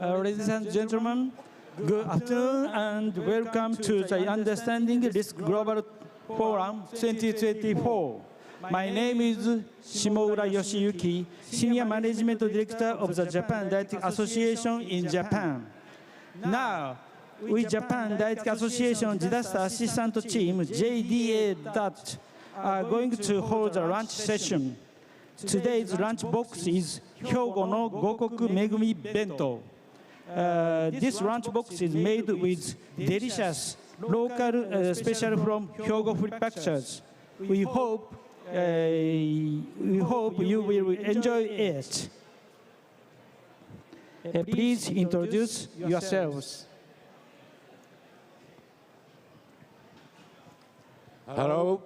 Ladies and gentlemen, good afternoon and welcome to the Understanding Risk Global Forum 2024. My name is Shimoura Yoshiyuki, Senior Management Director of the Japan Dietetic Association in Japan. Now, we Japan Dietetic Association Disaster Assistance Team JDA-DAT are going to hold a lunch session. Today's lunch box is Hyogo no Gokoku Megumi Bento. This lunch box is made with delicious local special from Hyogo prefectures. We hope you will enjoy it. Please introduce yourselves. Hello.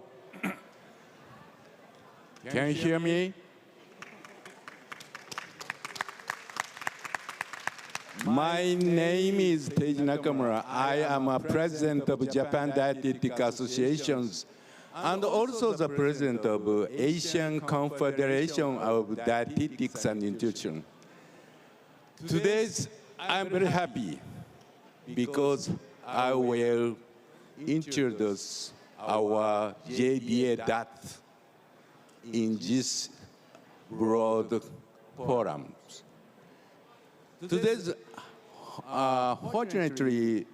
Can you hear me? My name is Teiji Nakamura. I am a president of Japan Dietetic Associations and also the president of Asian Confederation of Dietetics and Nutrition. Today, I'm very happy because I will introduce our JDA-DAT in this broad forum. Today, fortunately,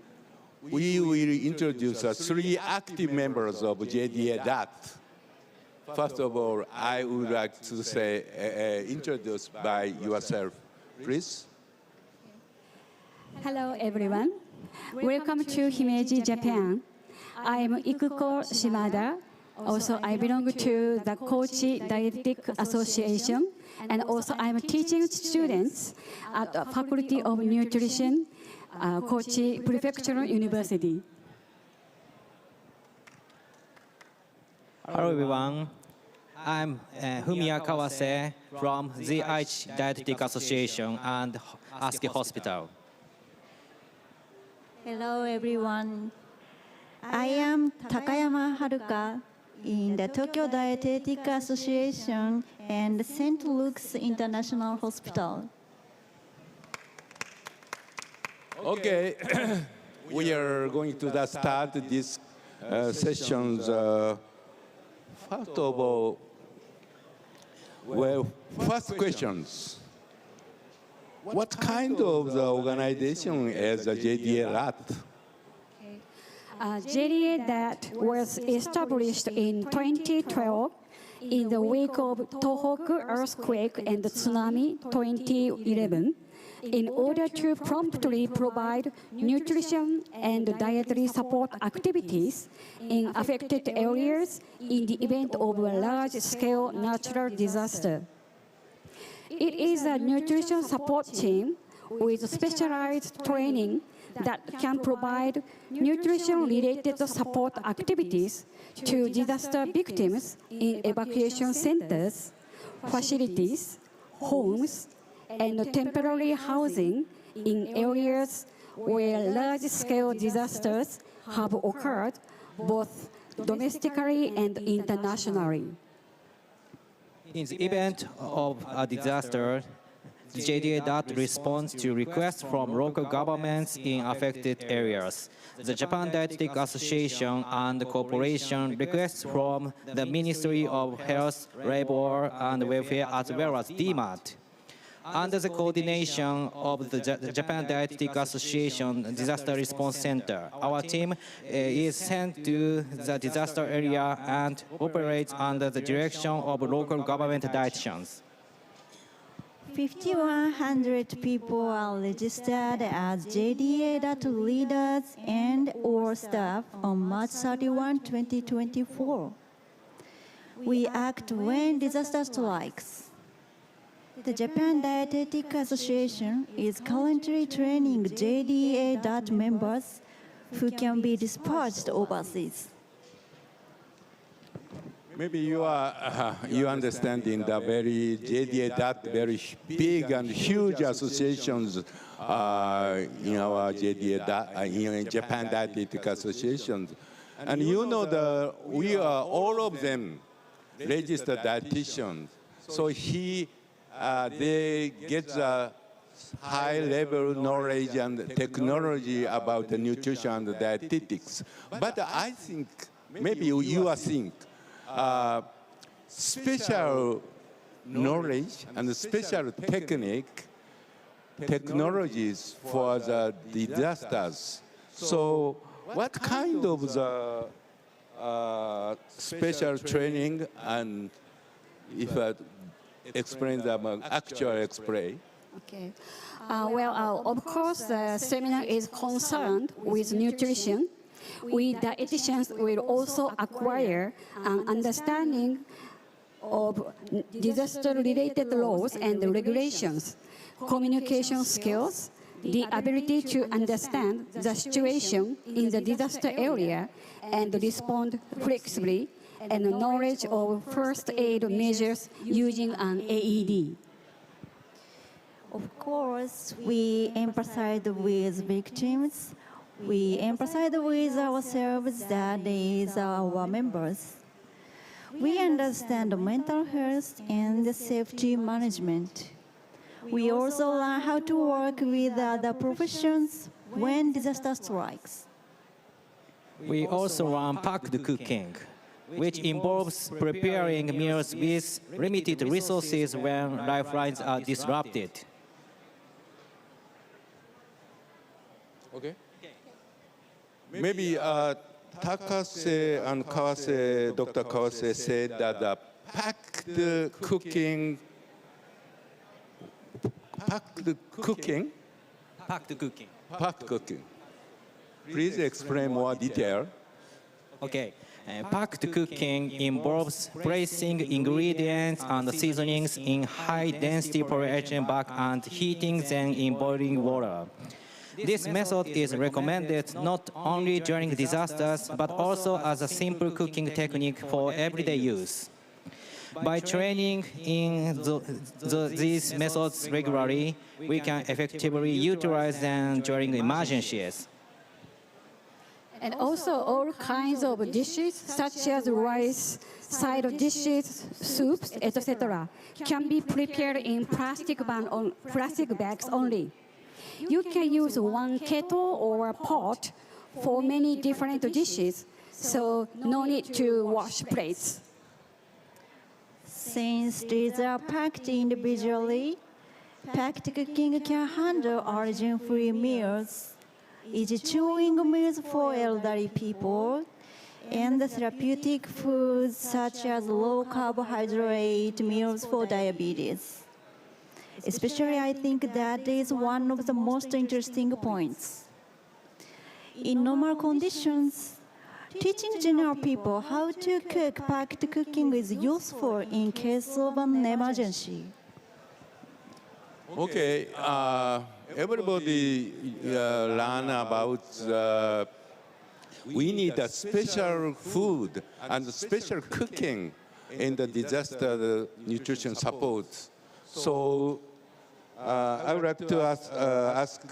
we will introduce three active members of JDA-DAT. First of all, I would like to say, introduce by yourself, please. Hello, everyone. Welcome to Himeji, Japan. I am Ikuko Shimada. Also, I belong to the Kochi Dietetic Association, and also I'm teaching students at the Faculty of Nutrition, Kochi Prefectural University. Hello, everyone. I'm Fumiya Kawase from the Aichi Dietetic Association and Asuke Hospital. Hello, everyone. I am Takayama Haruka in the Tokyo Dietetic Association and St. Luke's International Hospital. Okay, we are going to start these sessions. First of all, first questions. What kind of the organization is the JDA-DAT? JDA-DAT was established in 2012 in the wake of Tohoku earthquake and tsunami 2011 in order to promptly provide nutrition and dietary support activities in affected areas in the event of a large-scale natural disaster. It is a nutrition support team with specialized training that can provide nutrition-related support activities to disaster victims in evacuation centers, facilities, homes, and temporary housing in areas where large-scale disasters have occurred, both domestically and internationally. In the event of a disaster, the JDA-DAT responds to requests from local governments in affected areas. The Japan Dietetic Association and the Corporation requests from the Ministry of Health, Labor and Welfare as well as DMAT. Under the coordination of the Japan Dietetic Association Disaster Response Center, our team is sent to the disaster area and operates under the direction of local government dietitians. 5,100 people are registered as JDA-DAT leaders and or staff on March 31, 2024. We act when disaster strikes. The Japan Dietetic Association is currently training JDA-DAT members who can be dispatched overseas. Maybe you understand in the very JDA-DAT, very big and huge associations in our JDA-DAT, in Japan Dietetic Associations. And you know we are all of them registered dietitians. So they get the high-level knowledge and technology about the nutrition and dietetics. But I think maybe you think special knowledge and special technologies for the disasters. So what kind of the special training, and if I explain the actual explain? Okay. Of course, the seminar is concerned with nutrition. We dietitians will also acquire an understanding of disaster-related laws and regulations, communication skills, the ability to understand the situation in the disaster area and respond flexibly, and knowledge of first aid measures using an AED. Of course, we empathize with victims. We empathize with ourselves, that is our members. We understand mental health and safety management. We also learn how to work with other professions when disaster strikes. We also run packed cooking, which involves preparing meals with limited resources when lifelines are disrupted. Okay. Maybe Takase and Kawase, Dr. Kawase said that the packed cooking. Please explain more detail. Okay. Packed cooking involves placing ingredients and seasonings in high-density polyethylene bag and heating them in boiling water. This method is recommended not only during disasters, but also as a simple cooking technique for everyday use. By training in these methods regularly, we can effectively utilize them during emergencies. And also all kinds of dishes, such as rice, side dishes, soups, etc., can be prepared in plastic bags only. You can use one kettle or pot for many different dishes, so no need to wash plates. Since these are packed individually, packed cooking can handle allergen-free meals, easy chewing meals for elderly people, and therapeutic foods such as low-carbohydrate meals for diabetes. Especially, I think that is one of the most interesting points. In normal conditions, teaching general people how to cook packed cooking is useful in case of an emergency. Okay, everybody learn about we need a special food and special cooking in the disaster nutrition support. So I would like to ask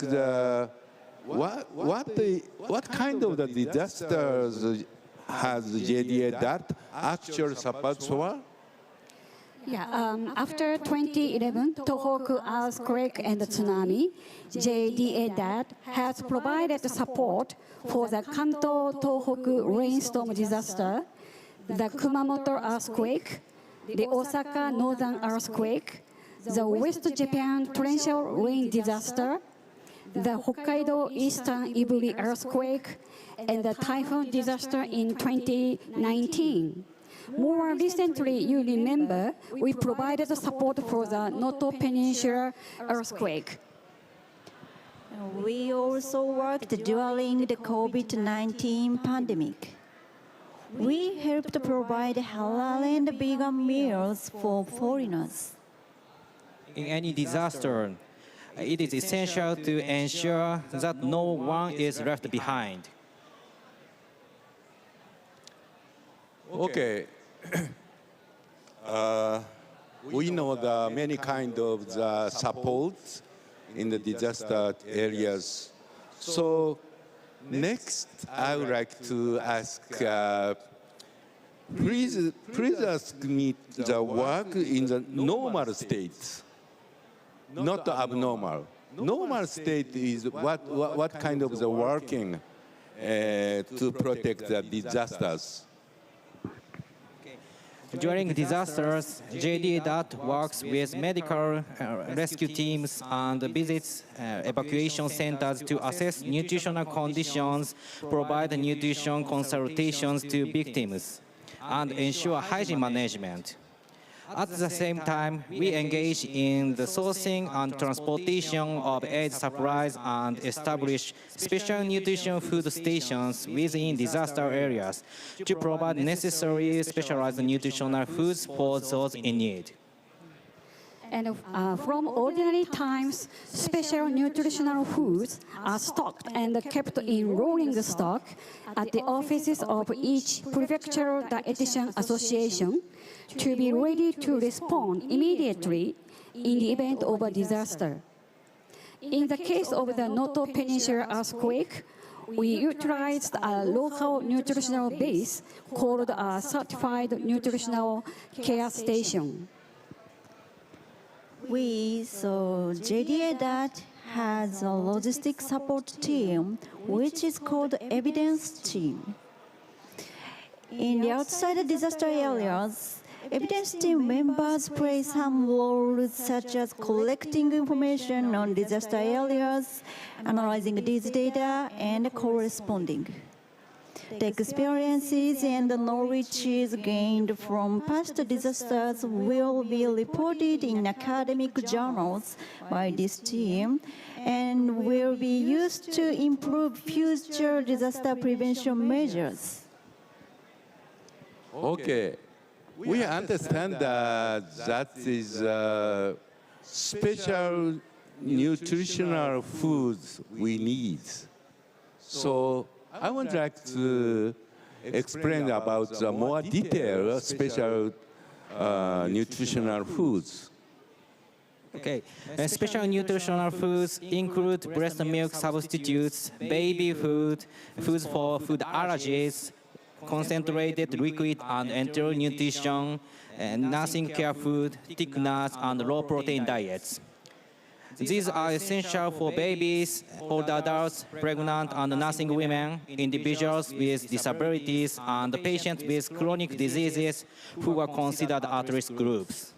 what kind of the disasters has JDA-DAT actual support for? After 2011 Tohoku earthquake and tsunami, JDA-DAT has provided support for the Kanto Tohoku rainstorm disaster, the Kumamoto earthquake, the Osaka northern earthquake, the West Japan torrential rain disaster, the Hokkaido eastern Iburi earthquake, and the typhoon disaster in 2019. More recently, you remember, we provided support for the Noto Peninsula earthquake. We also worked during the COVID-19 pandemic. We helped provide halal and vegan meals for foreigners. In any disaster, it is essential to ensure that no one is left behind. Okay. We know the many kind of the support in the disaster areas. So next, I would like to ask, please ask me the work in the normal state, not abnormal. normal state is what kind of the working to protect the disasters? During disasters, JDA-DAT works with medical rescue teams and visits evacuation centers to assess nutritional conditions, provide nutrition consultations to victims, and ensure hygiene management. At the same time, we engage in the sourcing and transportation of aid supplies and establish special nutrition food stations within disaster areas to provide necessary specialized nutritional foods for those in need. And from ordinary times, special nutritional foods are stocked and kept in rolling stock at the offices of each prefectural dietitian association to be ready to respond immediately in the event of a disaster. In the case of the Noto Peninsula earthquake, we utilized a local nutritional base called a Certified Nutritional Care Station. JDA-DAT has a logistics support team, which is called evidence team. In the outside disaster areas, evidence team members play some roles such as collecting information on disaster areas, analyzing these data, and corresponding. The experiences and the knowledge gained from past disasters will be reported in academic journals by this team and will be used to improve future disaster prevention measures. Okay. We understand that is special nutritional foods we need. So I would like to explain about the more detailed special nutritional foods. Okay. Special nutritional foods include breast milk substitutes, baby food, foods for food allergies, concentrated liquid and enteral nutrition, and nursing care food, thickeners, and low-protein diets. These are essential for babies, older adults, pregnant and nursing women, individuals with disabilities, and patients with chronic diseases who are considered at-risk groups.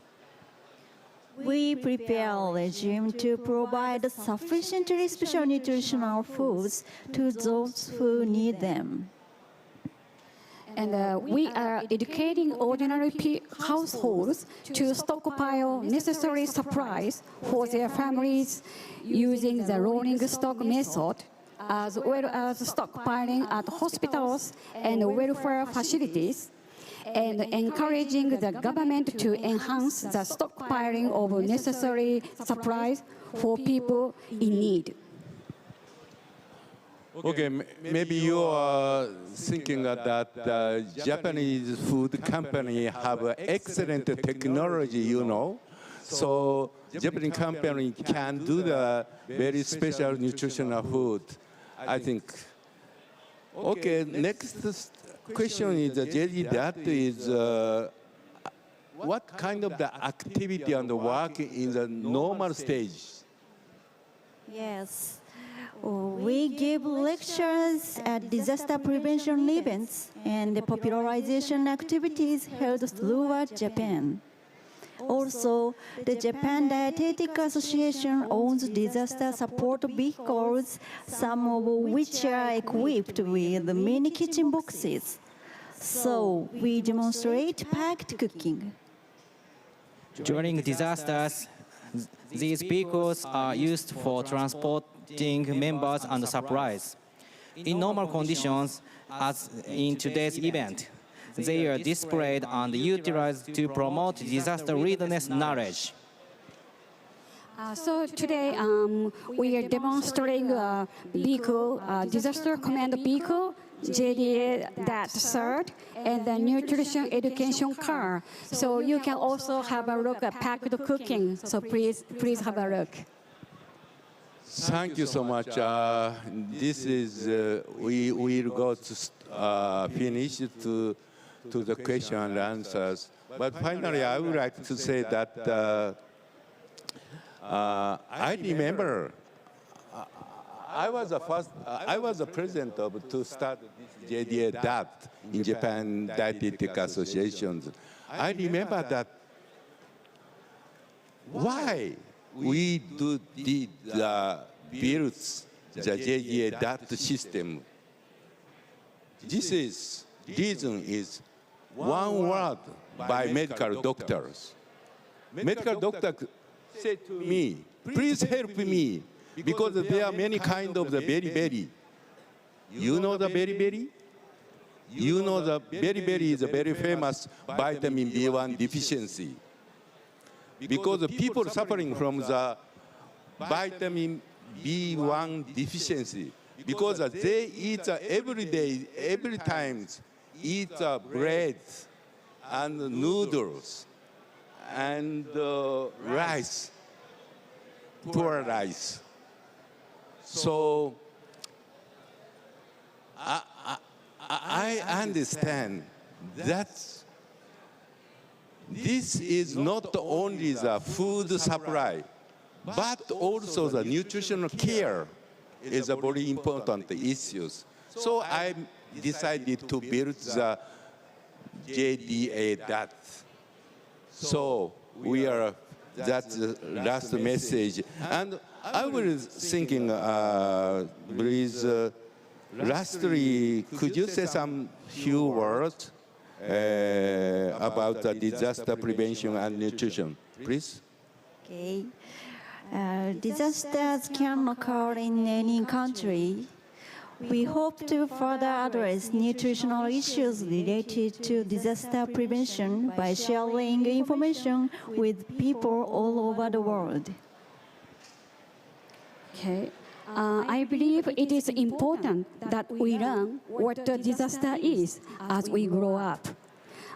We prepare a regime to provide sufficiently special nutritional foods to those who need them. And we are educating ordinary households to stockpile necessary supplies for their families using the rolling stock method, as well as stockpiling at hospitals and welfare facilities, and encouraging the government to enhance the stockpiling of necessary supplies for people in need. Okay, maybe you are thinking that Japanese food company have excellent technology, you know. So Japanese company can do the very special nutritional food, I think. Okay, next question is JDA-DAT is what kind of the activity and work in the normal stage? Yes. We give lectures at disaster prevention events and popularization activities held throughout Japan. Also, the Japan Dietetic Association owns disaster support vehicles, some of which are equipped with mini kitchen boxes. So, we demonstrate packed cooking. During disasters, these vehicles are used for transporting members and supplies. In normal conditions, as in today's event, they are displayed and utilized to promote disaster readiness knowledge. So today we are demonstrating a vehicle, disaster command vehicle, JDA-DAT third, and the nutrition education car. So you can also have a look at packed cooking. So please have a look. Thank you so much. This is we will go to finish to the question and answers. But finally, I would like to say that I remember I was the first. I was the president of to start this JDA-DAT in Japan Dietetic Associations. I remember that. Why we did build the JDA-DAT system? This reason is one word by medical doctors. Medical doctor said to me, "Please help me, because there are many kinds of the berry. You know the berry? You know the berry is a very famous vitamin B1 deficiency. Because the people suffering from the vitamin B1 deficiency, because they eat every day, every time, eat bread and noodles and rice, poor rice. So I understand that this is not only the food supply, but also the nutritional care is a very important issue. So I decided to build the JDA-DAT. So we are, that's the last message. And I was thinking, please, lastly, could you say some few words about the disaster prevention and nutrition, please? Okay. Disasters can occur in any country. We hope to further address nutritional issues related to disaster prevention by sharing information with people all over the world. Okay. I believe it is important that we learn what a disaster is as we grow up.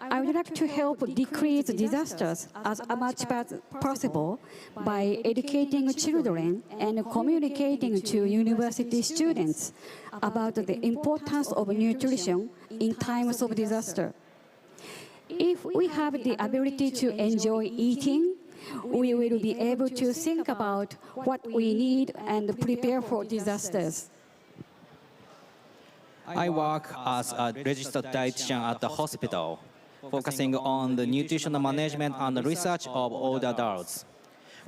I would like to help decrease disasters as much as possible by educating children and communicating to university students about the importance of nutrition in times of disaster. If we have the ability to enjoy eating, we will be able to think about what we need and prepare for disasters. I work as a registered dietitian at the hospital, focusing on the nutritional management and research of older adults.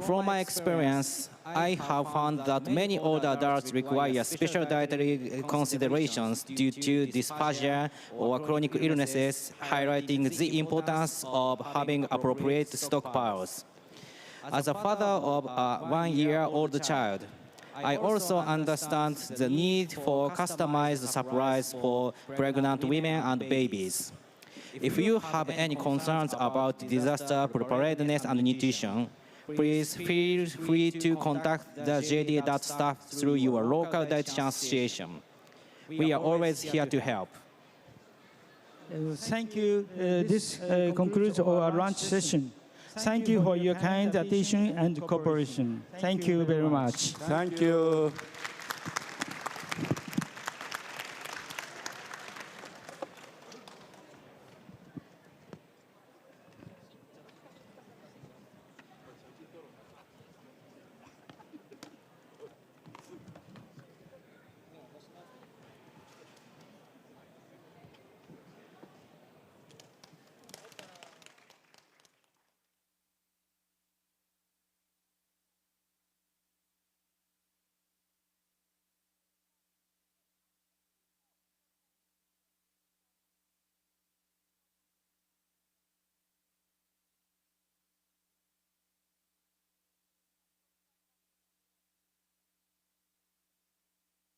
From my experience, I have found that many older adults require special dietary considerations due to dysphagia or chronic illnesses, highlighting the importance of having appropriate stockpiles. As a father of a 1-year-old child, I also understand the need for customized supplies for pregnant women and babies. If you have any concerns about disaster preparedness and nutrition, please feel free to contact the JDA-DAT staff through your local dietitian association. We are always here to help. Thank you. This concludes our lunch session. Thank you for your kind attention and cooperation. Thank you very much. Thank you.